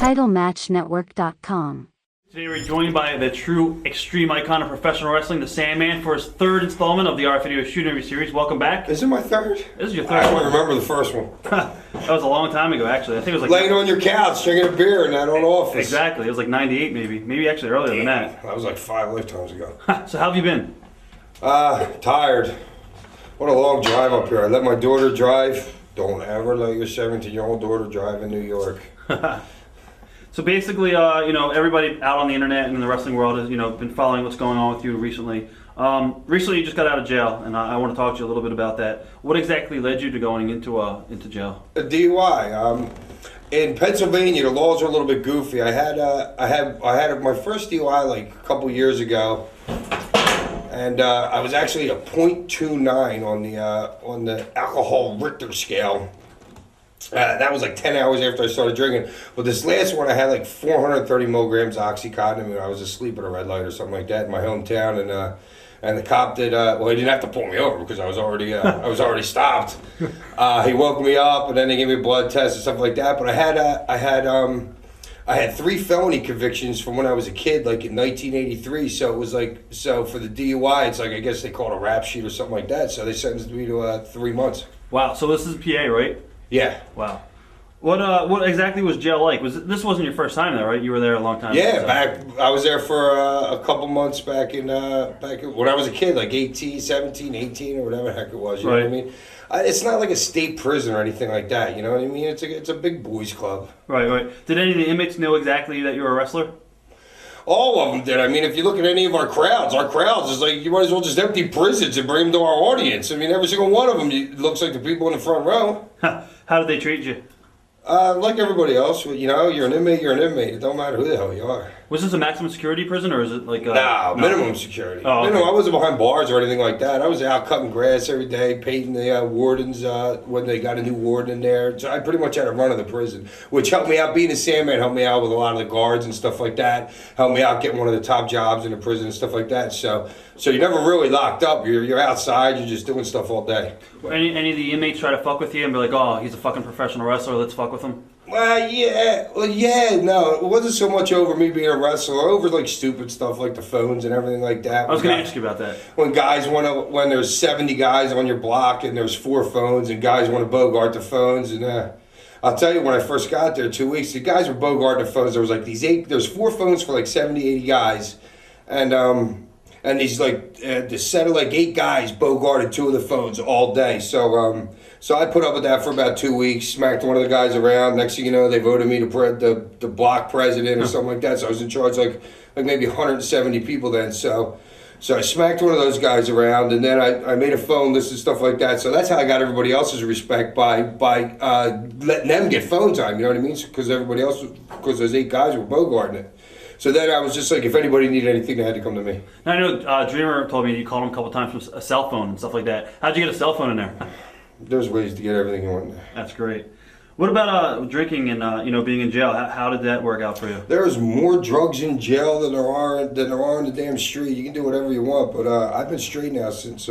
TitleMatchNetwork.com. Today we're joined by the true extreme icon of professional wrestling, the Sandman, for his third installment of the Art Video Shoot Interview series. Welcome back. Is it my third? This is your third I don't one. remember the first one. That was a long time ago, actually. I think it was like... Laying on your couch, drinking a beer in that old office. Exactly. It was like 98 maybe. Maybe actually earlier than that. That was like 5 lifetimes ago. So how have you been? Tired. What a long drive up here. I let my daughter drive. Don't ever let your 17-year-old daughter drive in New York. So basically, everybody out on the internet and in the wrestling world has, been following what's going on with you recently. Recently, you just got out of jail, and I want to talk to you a little bit about that. What exactly led you to going into jail? A DUI. In Pennsylvania, the laws are a little bit goofy. I had my first DUI like a couple years ago, and I was actually a .29 on the alcohol Richter scale. That was like 10 hours after I started drinking. But this last one, I had like 430 milligrams Oxycontin. I mean, I was asleep at a red light or something like that in my hometown, and the cop did. Well, he didn't have to pull me over because I was already stopped. He woke me up, and then they gave me a blood test and stuff like that. But I had 3 felony convictions from when I was a kid, like in 1983. So it was like, for the DUI, it's like, I guess they call it a rap sheet or something like that. So they sentenced me to 3 months. Wow. So this is PA, right? Yeah. Wow. What exactly was jail like? This wasn't your first time there, right? You were there a long time. Yeah, I was there for a couple months back when I was a kid, like 17, 18, or whatever the heck it was. You know what I mean? It's not like a state prison or anything like that. You know what I mean? It's a big boys club. Right. Did any of the inmates know exactly that you were a wrestler? All of them did. I mean, if you look at any of our crowds is like, you might as well just empty prisons and bring them to our audience. I mean, every single one of them looks like the people in the front row. How did they treat you? Like everybody else, you're an inmate, It don't matter who the hell you are. Was this a maximum security prison, or is it like minimum security. Oh, okay. No, I wasn't behind bars or anything like that. I was out cutting grass every day, painting the wardens when they got a new warden in there. So I pretty much had a run of the prison, which helped me out. Being a Sandman helped me out with a lot of the guards and stuff like that. Helped me out getting one of the top jobs in the prison and stuff like that. So you're never really locked up. You're outside. You're just doing stuff all day. Any of the inmates try to fuck with you and be like, "Oh, he's a fucking professional wrestler. Let's fuck with him." No, it wasn't so much over me being a wrestler, over like stupid stuff like the phones and everything like that. I was going to ask you about that. When there's 70 guys on your block and there's 4 phones and guys want to bogart the phones, and I'll tell you, when I first got there 2 weeks, the guys were bogarting the phones. There was like there's 4 phones for like 70, 80 guys, and these like the set of like 8 guys bogarted 2 of the phones all day. So I put up with that for about 2 weeks, smacked one of the guys around. Next thing you know, they voted me the block president or something like that. So I was in charge like maybe 170 people then. So I smacked one of those guys around, and then I made a phone list and stuff like that. So that's how I got everybody else's respect by letting them get phone time. You know what I mean? Because those 8 guys were bogarting it. So then I was just like, if anybody needed anything, they had to come to me. Now, I know Dreamer told me you called him a couple times from a cell phone and stuff like that. How'd you get a cell phone in there? There's ways to get everything you want. That's great. What about drinking and being in jail? How did that work out for you? There's more drugs in jail than there are on the damn street. You can do whatever you want, but I've been straight now since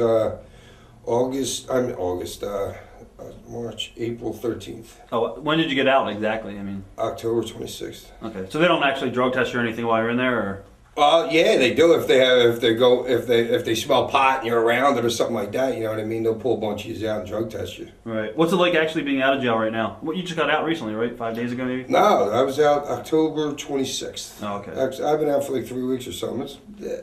March, April 13th. Oh, when did you get out exactly? I mean, October 26th. Okay, so they don't actually drug test you or anything while you're in there, or? Yeah, they do if they smell pot and you're around it or something like that. You know what I mean? They'll pull a bunch of you out and drug test you. Right. What's it like actually being out of jail right now? You just got out recently, right? 5 days ago, maybe? No, I was out October 26th. Oh, okay. I've been out for like 3 weeks or something.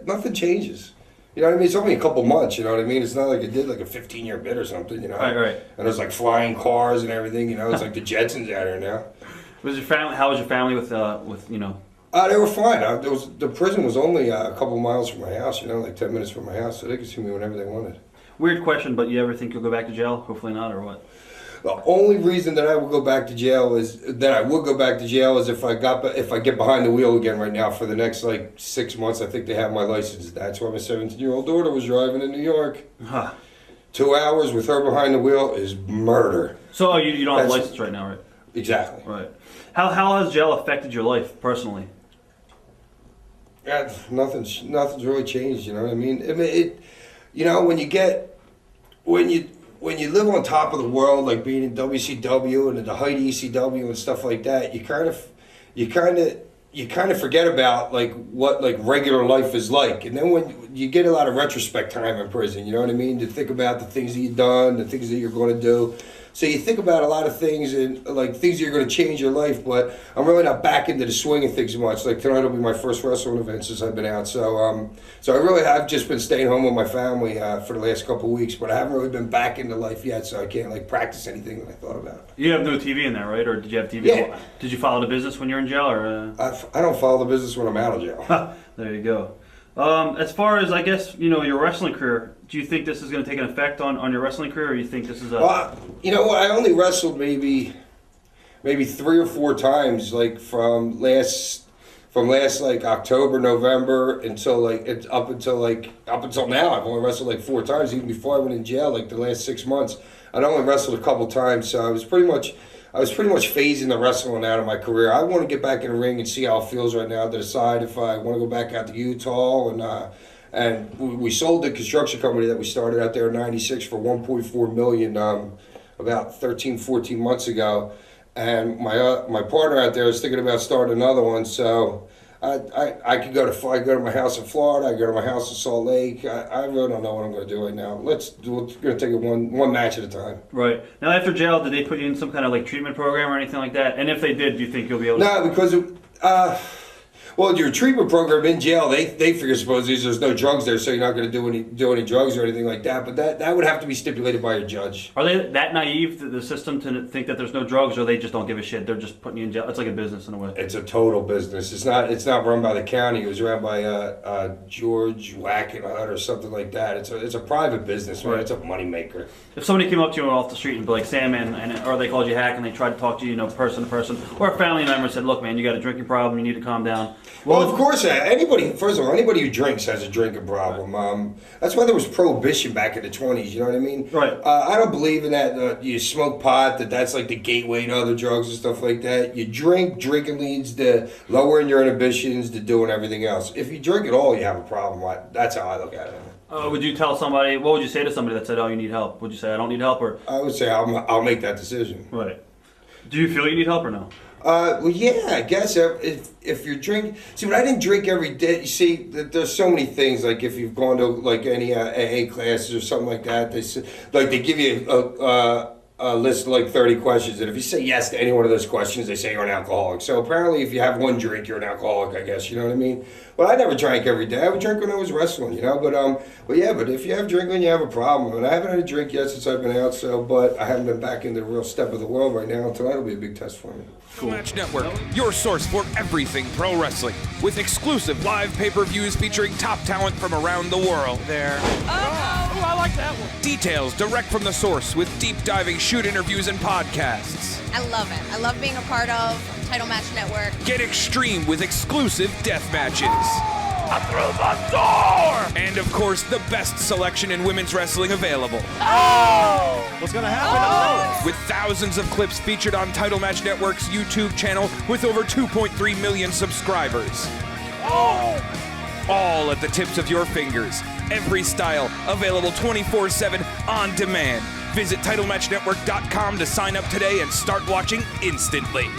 Nothing changes. You know what I mean? It's only a couple months, you know what I mean? It's not like it did like a 15-year bid or something, you know? Right. And there's like flying cars and everything, you know? It's like the Jetsons out here now. How was your family with They were fine. The prison was only a couple miles from my house, you know, like 10 minutes from my house, so they could see me whenever they wanted. Weird question, but you ever think you'll go back to jail? Hopefully not, or what? The only reason that I would go back to jail is if I get behind the wheel again right now for the next like 6 months. I think they have my license. That's why my 17-year-old daughter was driving in New York. Huh. 2 hours with her behind the wheel is murder. So you don't have a license right now, right? Exactly. Right. How has jail affected your life personally? Yeah, nothing's really changed. You know what I mean? When you live on top of the world, like being in WCW and at the height of ECW and stuff like that, you kind of you kind of forget about like what like regular life is like, and then when you get a lot of retrospect time in prison, you know what I mean, to think about the things that you've done, the things that you're going to do. So you think about a lot of things and like things that are going to change your life, but I'm really not back into the swing of things much. Like tonight will be my first wrestling event since I've been out. So so I really have just been staying home with my family for the last couple of weeks, but I haven't really been back into life yet, so I can't like practice anything that I thought about. You have no TV in there, right? Or did you have TV? Yeah. Did you follow the business when you're in jail, or? I don't follow the business when I'm out of jail. There you go. As far as, I guess, your wrestling career, do you think this is going to take an effect on your wrestling career, or you think this is a... Well, you know what? I only wrestled maybe 3 or 4 times, like from last like October, November until like up until now. I've only wrestled like 4 times, even before I went in jail. Like the last 6 months, I'd only wrestled a couple times, so I was pretty much phasing the wrestling out of my career. I want to get back in the ring and see how it feels right now to decide if I want to go back out to Utah. And we sold the construction company that we started out there in '96 for $1.4 million about 13, 14 months ago. And my partner out there is thinking about starting another one. So I could go to my house in Florida. I go to my house in Salt Lake. I really don't know what I'm going to do right now. We're going to take it one match at a time. Right. Now, after jail, did they put you in some kind of like treatment program or anything like that? And if they did, do you think you'll be able to? No, because well, your treatment program in jail, they figure supposedly there's no drugs there, so you're not going to do any drugs or anything like that. But that would have to be stipulated by a judge. Are they that naive to the system to think that there's no drugs, or they just don't give a shit? They're just putting you in jail. It's like a business in a way. It's a total business. It's not run by the county. It was run by George Wackenhut or something like that. It's a private business, man. Right. It's a moneymaker. If somebody came up to you off the street and be like Sandman, or they called you hack and they tried to talk to you, person to person, or a family member said, "Look, man, you got a drinking problem. You need to calm down." Well, of course, anybody who drinks has a drinking problem. That's why there was prohibition back in the 20s, you know what I mean? Right. I don't believe in that you smoke pot, that's like the gateway to other drugs and stuff like that. You drinking leads to lowering your inhibitions, to doing everything else. If you drink at all, you have a problem. That's how I look at it. Would you tell somebody, what would you say to somebody that said, "Oh, you need help"? Would you say, "I don't need help"? Or I would say, I'll make that decision. Right. Do you feel you need help or no? Well, yeah, I guess if you're drinking... See, but I didn't drink every day. You see, there's so many things, like if you've gone to like any AA classes or something like that, they give you a list of like 30 questions, and if you say yes to any one of those questions, they say you're an alcoholic. So apparently if you have one drink, you're an alcoholic, I guess, you know what I mean? Well, I never drank every day. I would drink when I was wrestling, but yeah, but if you have drinking, you have a problem. And I haven't had a drink yet since I've been out, but I haven't been back into the real step of the world right now. Tonight will be a big test for me. Cool. Match Network, your source for everything pro wrestling, with exclusive live pay-per-views featuring top talent from around the world. Oh, I like that one. Details direct from the source, with deep diving shoot interviews and podcasts. I love it. I love being a part of Title Match Network. Get extreme with exclusive death matches. I threw the door! And of course, the best selection in women's wrestling available. Oh! What's gonna happen? With thousands of clips featured on Title Match Network's YouTube channel with over 2.3 million subscribers. Oh! All at the tips of your fingers. Every style available 24/7 on demand. Visit TitleMatchNetwork.com to sign up today and start watching instantly.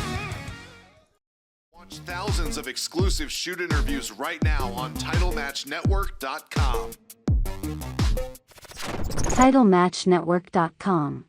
Watch thousands of exclusive shoot interviews right now on TitleMatchNetwork.com. TitleMatchNetwork.com